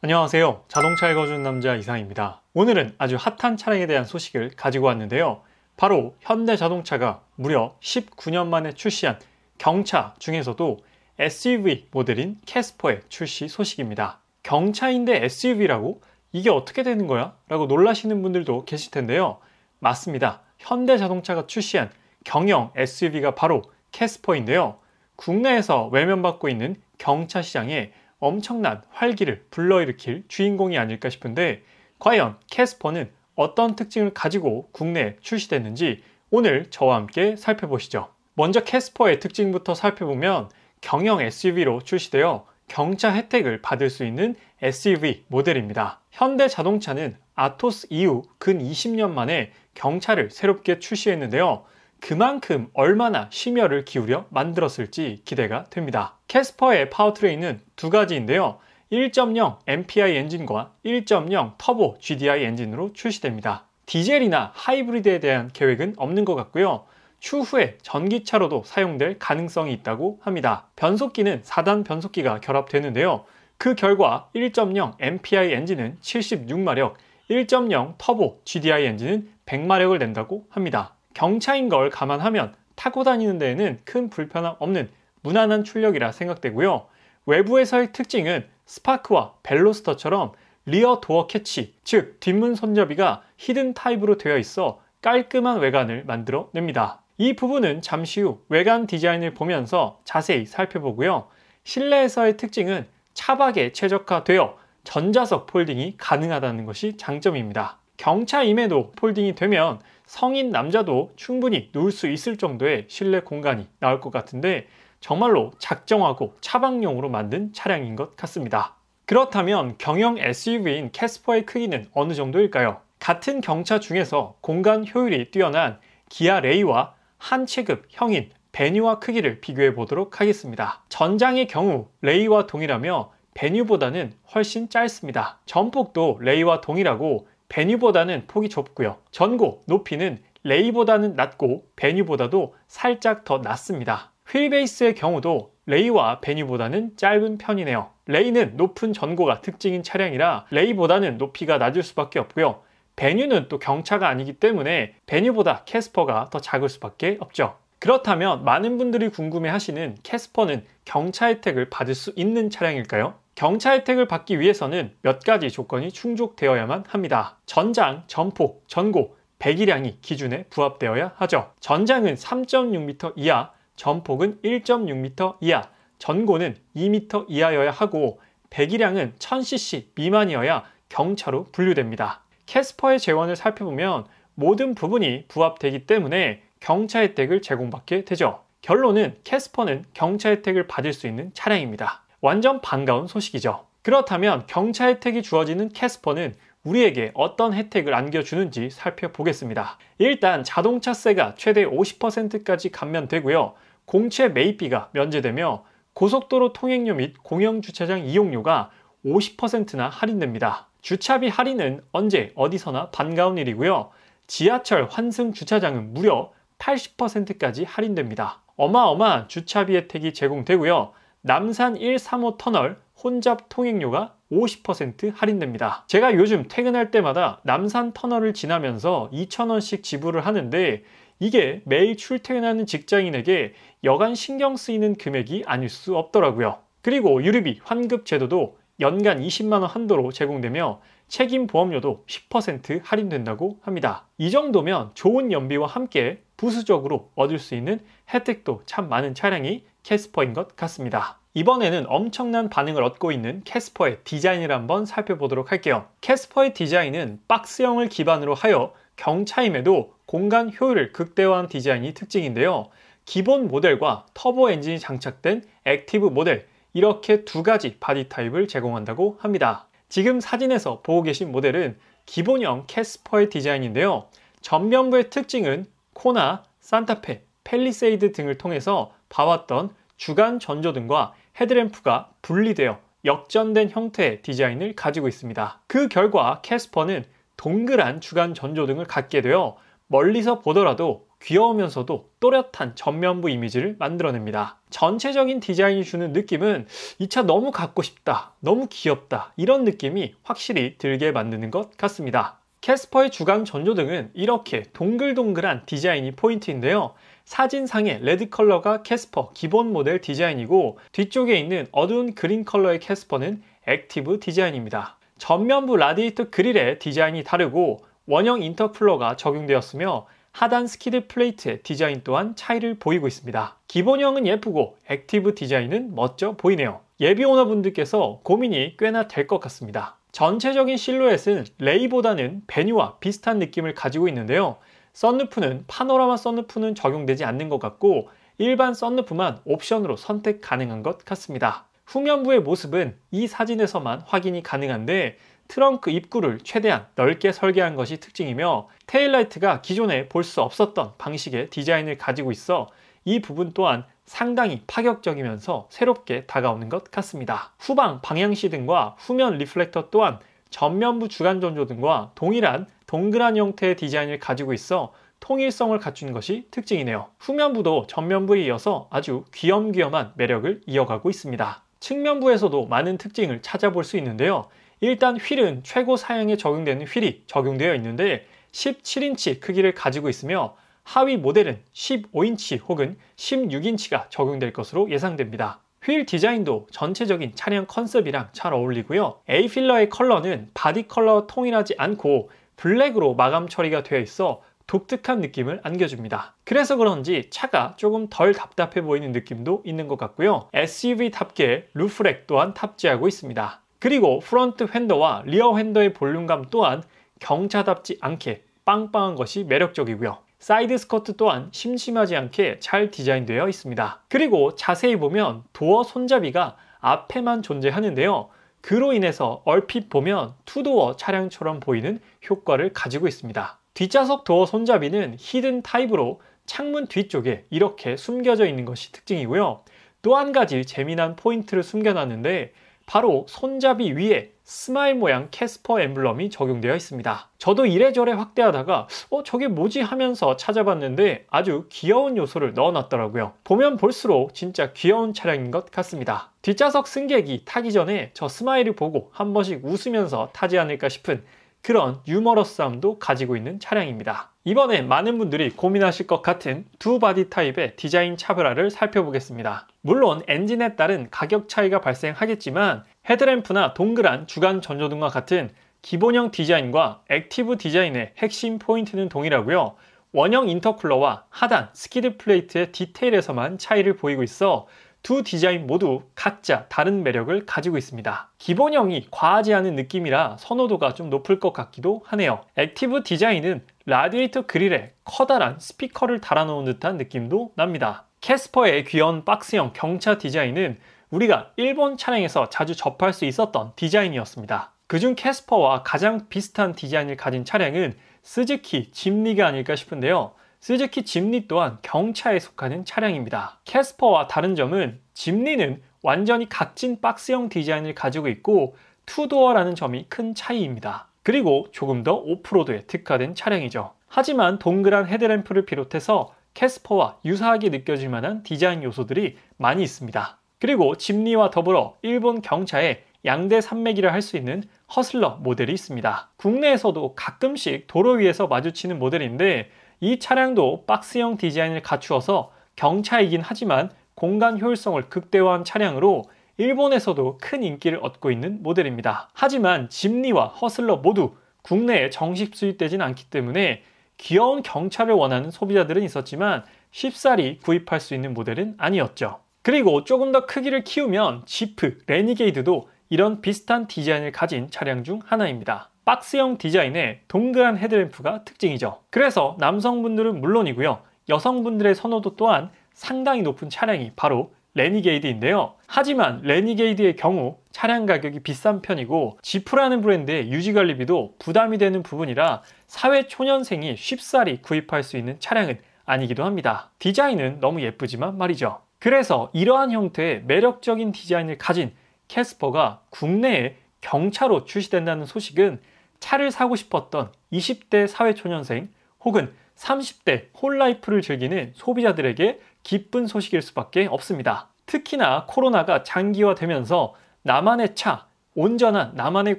안녕하세요. 자동차에 거주는 남자 이상입니다. 오늘은 아주 핫한 차량에 대한 소식을 가지고 왔는데요. 바로 현대자동차가 무려 19년 만에 출시한 경차 중에서도 SUV 모델인 캐스퍼의 출시 소식입니다. 경차인데 SUV라고? 이게 어떻게 되는 거야? 라고 놀라시는 분들도 계실 텐데요. 맞습니다. 현대자동차가 출시한 경영 SUV가 바로 캐스퍼인데요. 국내에서 외면받고 있는 경차 시장에 엄청난 활기를 불러일으킬 주인공이 아닐까 싶은데, 과연 캐스퍼는 어떤 특징을 가지고 국내에 출시됐는지 오늘 저와 함께 살펴보시죠. 먼저 캐스퍼의 특징부터 살펴보면 경영 SUV로 출시되어 경차 혜택을 받을 수 있는 SUV 모델입니다. 현대자동차는 아토스 이후 근 20년 만에 경차를 새롭게 출시했는데요. 그만큼 얼마나 심혈을 기울여 만들었을지 기대가 됩니다. 캐스퍼의 파워트레인은 두 가지인데요. 1.0 MPI 엔진과 1.0 터보 GDI 엔진으로 출시됩니다. 디젤이나 하이브리드에 대한 계획은 없는 것 같고요. 추후에 전기차로도 사용될 가능성이 있다고 합니다. 변속기는 4단 변속기가 결합되는데요. 그 결과 1.0 MPI 엔진은 76마력, 1.0 터보 GDI 엔진은 100마력을 낸다고 합니다. 경차인 걸 감안하면 타고 다니는 데에는 큰 불편함 없는 무난한 출력이라 생각되고요. 외부에서의 특징은 스파크와 벨로스터처럼 리어 도어 캐치, 즉 뒷문 손잡이가 히든 타입으로 되어 있어 깔끔한 외관을 만들어냅니다. 이 부분은 잠시 후 외관 디자인을 보면서 자세히 살펴보고요. 실내에서의 특징은 차박에 최적화되어 전자석 폴딩이 가능하다는 것이 장점입니다. 경차임에도 폴딩이 되면 성인 남자도 충분히 누울 수 있을 정도의 실내 공간이 나올 것 같은데, 정말로 작정하고 차박용으로 만든 차량인 것 같습니다. 그렇다면 경영 SUV인 캐스퍼의 크기는 어느 정도일까요? 같은 경차 중에서 공간 효율이 뛰어난 기아 레이와 한 체급 형인 베뉴와 크기를 비교해 보도록 하겠습니다. 전장의 경우 레이와 동일하며 베뉴보다는 훨씬 짧습니다. 전폭도 레이와 동일하고 베뉴보다는 폭이 좁고요. 전고, 높이는 레이보다는 낮고 베뉴보다도 살짝 더 낮습니다. 휠베이스의 경우도 레이와 베뉴보다는 짧은 편이네요. 레이는 높은 전고가 특징인 차량이라 레이보다는 높이가 낮을 수밖에 없고요. 베뉴는 또 경차가 아니기 때문에 베뉴보다 캐스퍼가 더 작을 수밖에 없죠. 그렇다면 많은 분들이 궁금해하시는 캐스퍼는 경차 혜택을 받을 수 있는 차량일까요? 경차 혜택을 받기 위해서는 몇 가지 조건이 충족되어야만 합니다. 전장, 전폭, 전고, 배기량이 기준에 부합되어야 하죠. 전장은 3.6m 이하, 전폭은 1.6m 이하, 전고는 2m 이하여야 하고 배기량은 1000cc 미만이어야 경차로 분류됩니다. 캐스퍼의 재원을 살펴보면 모든 부분이 부합되기 때문에 경차 혜택을 제공받게 되죠. 결론은 캐스퍼는 경차 혜택을 받을 수 있는 차량입니다. 완전 반가운 소식이죠. 그렇다면 경차 혜택이 주어지는 캐스퍼는 우리에게 어떤 혜택을 안겨주는지 살펴보겠습니다. 일단 자동차세가 최대 50%까지 감면되고요. 공채 매입비가 면제되며 고속도로 통행료 및 공영주차장 이용료가 50%나 할인됩니다. 주차비 할인은 언제 어디서나 반가운 일이고요. 지하철 환승 주차장은 무려 80%까지 할인됩니다. 어마어마한 주차비 혜택이 제공되고요. 남산 1, 3호 터널 혼잡 통행료가 50% 할인됩니다. 제가 요즘 퇴근할 때마다 남산 터널을 지나면서 2,000원씩 지불을 하는데, 이게 매일 출퇴근하는 직장인에게 여간 신경 쓰이는 금액이 아닐 수 없더라고요. 그리고 유류비 환급 제도도 연간 20만원 한도로 제공되며 책임보험료도 10% 할인된다고 합니다. 이 정도면 좋은 연비와 함께 부수적으로 얻을 수 있는 혜택도 참 많은 차량이 캐스퍼인 것 같습니다. 이번에는 엄청난 반응을 얻고 있는 캐스퍼의 디자인을 한번 살펴보도록 할게요. 캐스퍼의 디자인은 박스형을 기반으로 하여 경차임에도 공간 효율을 극대화한 디자인이 특징인데요. 기본 모델과 터보 엔진이 장착된 액티브 모델, 이렇게 두 가지 바디 타입을 제공한다고 합니다. 지금 사진에서 보고 계신 모델은 기본형 캐스퍼의 디자인인데요. 전면부의 특징은 코나, 산타페, 팰리세이드 등을 통해서 봐왔던 주간 전조등과 헤드램프가 분리되어 역전된 형태의 디자인을 가지고 있습니다. 그 결과 캐스퍼는 동그란 주간 전조등을 갖게 되어 멀리서 보더라도 귀여우면서도 또렷한 전면부 이미지를 만들어냅니다. 전체적인 디자인이 주는 느낌은 이 차 너무 갖고 싶다, 너무 귀엽다 이런 느낌이 확실히 들게 만드는 것 같습니다. 캐스퍼의 주간 전조등은 이렇게 동글동글한 디자인이 포인트인데요. 사진상의 레드 컬러가 캐스퍼 기본 모델 디자인이고 뒤쪽에 있는 어두운 그린 컬러의 캐스퍼는 액티브 디자인입니다. 전면부 라디에이터 그릴의 디자인이 다르고 원형 인터쿨러가 적용되었으며 하단 스키드 플레이트의 디자인 또한 차이를 보이고 있습니다. 기본형은 예쁘고 액티브 디자인은 멋져 보이네요. 예비 오너분들께서 고민이 꽤나 될 것 같습니다. 전체적인 실루엣은 레이보다는 베뉴와 비슷한 느낌을 가지고 있는데요. 썬루프는 파노라마 썬루프는 적용되지 않는 것 같고 일반 썬루프만 옵션으로 선택 가능한 것 같습니다. 후면부의 모습은 이 사진에서만 확인이 가능한데 트렁크 입구를 최대한 넓게 설계한 것이 특징이며 테일라이트가 기존에 볼 수 없었던 방식의 디자인을 가지고 있어 이 부분 또한 상당히 파격적이면서 새롭게 다가오는 것 같습니다. 후방 방향시등과 후면 리플렉터 또한 전면부 주간 전조등과 동일한 동그란 형태의 디자인을 가지고 있어 통일성을 갖춘 것이 특징이네요. 후면부도 전면부에 이어서 아주 귀염귀염한 매력을 이어가고 있습니다. 측면부에서도 많은 특징을 찾아볼 수 있는데요. 일단 휠은 최고 사양에 적용되는 휠이 적용되어 있는데 17인치 크기를 가지고 있으며 하위 모델은 15인치 혹은 16인치가 적용될 것으로 예상됩니다. 휠 디자인도 전체적인 차량 컨셉이랑 잘 어울리고요. A필러의 컬러는 바디 컬러와 통일하지 않고 블랙으로 마감 처리가 되어 있어 독특한 느낌을 안겨줍니다. 그래서 그런지 차가 조금 덜 답답해 보이는 느낌도 있는 것 같고요. SUV답게 루프렉 또한 탑재하고 있습니다. 그리고 프론트 휀더와 리어 휀더의 볼륨감 또한 경차답지 않게 빵빵한 것이 매력적이고요. 사이드 스커트 또한 심심하지 않게 잘 디자인되어 있습니다. 그리고 자세히 보면 도어 손잡이가 앞에만 존재하는데요. 그로 인해서 얼핏 보면 투도어 차량처럼 보이는 효과를 가지고 있습니다. 뒷좌석 도어 손잡이는 히든 타입으로 창문 뒤쪽에 이렇게 숨겨져 있는 것이 특징이고요. 또 한 가지 재미난 포인트를 숨겨놨는데 바로 손잡이 위에 스마일 모양 캐스퍼 엠블럼이 적용되어 있습니다. 저도 이래저래 확대하다가 저게 뭐지 하면서 찾아봤는데 아주 귀여운 요소를 넣어놨더라고요. 보면 볼수록 진짜 귀여운 차량인 것 같습니다. 뒷좌석 승객이 타기 전에 저 스마일을 보고 한 번씩 웃으면서 타지 않을까 싶은 그런 유머러스함도 가지고 있는 차량입니다. 이번에 많은 분들이 고민하실 것 같은 두 바디 타입의 디자인 차별화를 살펴보겠습니다. 물론 엔진에 따른 가격 차이가 발생하겠지만 헤드램프나 동그란 주간 전조등과 같은 기본형 디자인과 액티브 디자인의 핵심 포인트는 동일하고요. 원형 인터쿨러와 하단 스키드 플레이트의 디테일에서만 차이를 보이고 있어 두 디자인 모두 각자 다른 매력을 가지고 있습니다. 기본형이 과하지 않은 느낌이라 선호도가 좀 높을 것 같기도 하네요. 액티브 디자인은 라디에이터 그릴에 커다란 스피커를 달아놓은 듯한 느낌도 납니다. 캐스퍼의 귀여운 박스형 경차 디자인은 우리가 일본 차량에서 자주 접할 수 있었던 디자인이었습니다. 그중 캐스퍼와 가장 비슷한 디자인을 가진 차량은 스즈키 짐니가 아닐까 싶은데요. 스즈키 짐니 또한 경차에 속하는 차량입니다. 캐스퍼와 다른 점은 짐니는 완전히 각진 박스형 디자인을 가지고 있고 투도어라는 점이 큰 차이입니다. 그리고 조금 더 오프로드에 특화된 차량이죠. 하지만 동그란 헤드램프를 비롯해서 캐스퍼와 유사하게 느껴질 만한 디자인 요소들이 많이 있습니다. 그리고 짐니와 더불어 일본 경차에 양대 산맥이라 할 수 있는 허슬러 모델이 있습니다. 국내에서도 가끔씩 도로 위에서 마주치는 모델인데 이 차량도 박스형 디자인을 갖추어서 경차이긴 하지만 공간 효율성을 극대화한 차량으로 일본에서도 큰 인기를 얻고 있는 모델입니다. 하지만 짐니와 허슬러 모두 국내에 정식 수입되진 않기 때문에 귀여운 경차를 원하는 소비자들은 있었지만 쉽사리 구입할 수 있는 모델은 아니었죠. 그리고 조금 더 크기를 키우면 지프, 레니게이드도 이런 비슷한 디자인을 가진 차량 중 하나입니다. 박스형 디자인의 동그란 헤드램프가 특징이죠. 그래서 남성분들은 물론이고요. 여성분들의 선호도 또한 상당히 높은 차량이 바로 레니게이드인데요. 하지만 레니게이드의 경우 차량 가격이 비싼 편이고 지프라는 브랜드의 유지관리비도 부담이 되는 부분이라 사회초년생이 쉽사리 구입할 수 있는 차량은 아니기도 합니다. 디자인은 너무 예쁘지만 말이죠. 그래서 이러한 형태의 매력적인 디자인을 가진 캐스퍼가 국내에 경차로 출시된다는 소식은 차를 사고 싶었던 20대 사회초년생 혹은 30대 홀라이프를 즐기는 소비자들에게 기쁜 소식일 수밖에 없습니다. 특히나 코로나가 장기화되면서 나만의 차, 온전한 나만의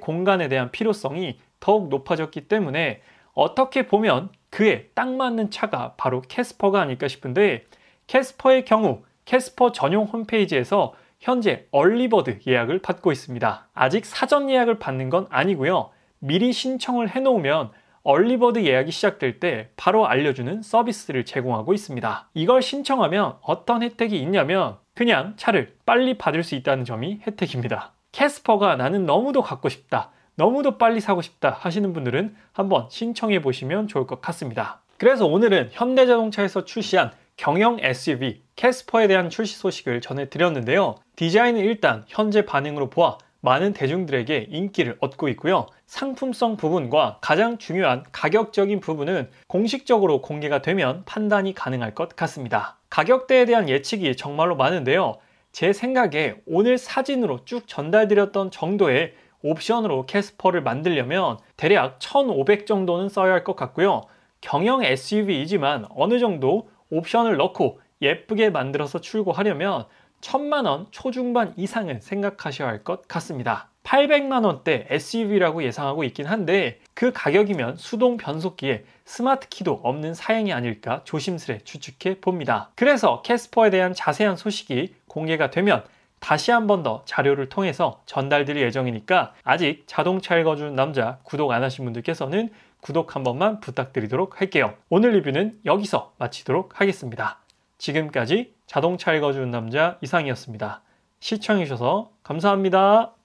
공간에 대한 필요성이 더욱 높아졌기 때문에 어떻게 보면 그에 딱 맞는 차가 바로 캐스퍼가 아닐까 싶은데, 캐스퍼의 경우 캐스퍼 전용 홈페이지에서 현재 얼리버드 예약을 받고 있습니다. 아직 사전 예약을 받는 건 아니고요. 미리 신청을 해놓으면 얼리버드 예약이 시작될 때 바로 알려주는 서비스를 제공하고 있습니다. 이걸 신청하면 어떤 혜택이 있냐면 그냥 차를 빨리 받을 수 있다는 점이 혜택입니다. 캐스퍼가 나는 너무도 갖고 싶다, 너무도 빨리 사고 싶다 하시는 분들은 한번 신청해 보시면 좋을 것 같습니다. 그래서 오늘은 현대자동차에서 출시한 경영 SUV 캐스퍼에 대한 출시 소식을 전해드렸는데요. 디자인은 일단 현재 반응으로 보아 많은 대중들에게 인기를 얻고 있고요. 상품성 부분과 가장 중요한 가격적인 부분은 공식적으로 공개가 되면 판단이 가능할 것 같습니다. 가격대에 대한 예측이 정말로 많은데요. 제 생각에 오늘 사진으로 쭉 전달드렸던 정도의 옵션으로 캐스퍼를 만들려면 대략 1,500 정도는 써야 할 것 같고요. 경영 SUV이지만 어느 정도 옵션을 넣고 예쁘게 만들어서 출고하려면 1,000만원 초중반 이상은 생각하셔야 할 것 같습니다. 800만원대 SUV라고 예상하고 있긴 한데 그 가격이면 수동 변속기에 스마트 키도 없는 사양이 아닐까 조심스레 추측해 봅니다. 그래서 캐스퍼에 대한 자세한 소식이 공개가 되면 다시 한 번 더 자료를 통해서 전달드릴 예정이니까 아직 자동차 읽어주는 남자 구독 안 하신 분들께서는 구독 한 번만 부탁드리도록 할게요. 오늘 리뷰는 여기서 마치도록 하겠습니다. 지금까지 자동차 읽어주는 남자 이상이었습니다. 시청해주셔서 감사합니다.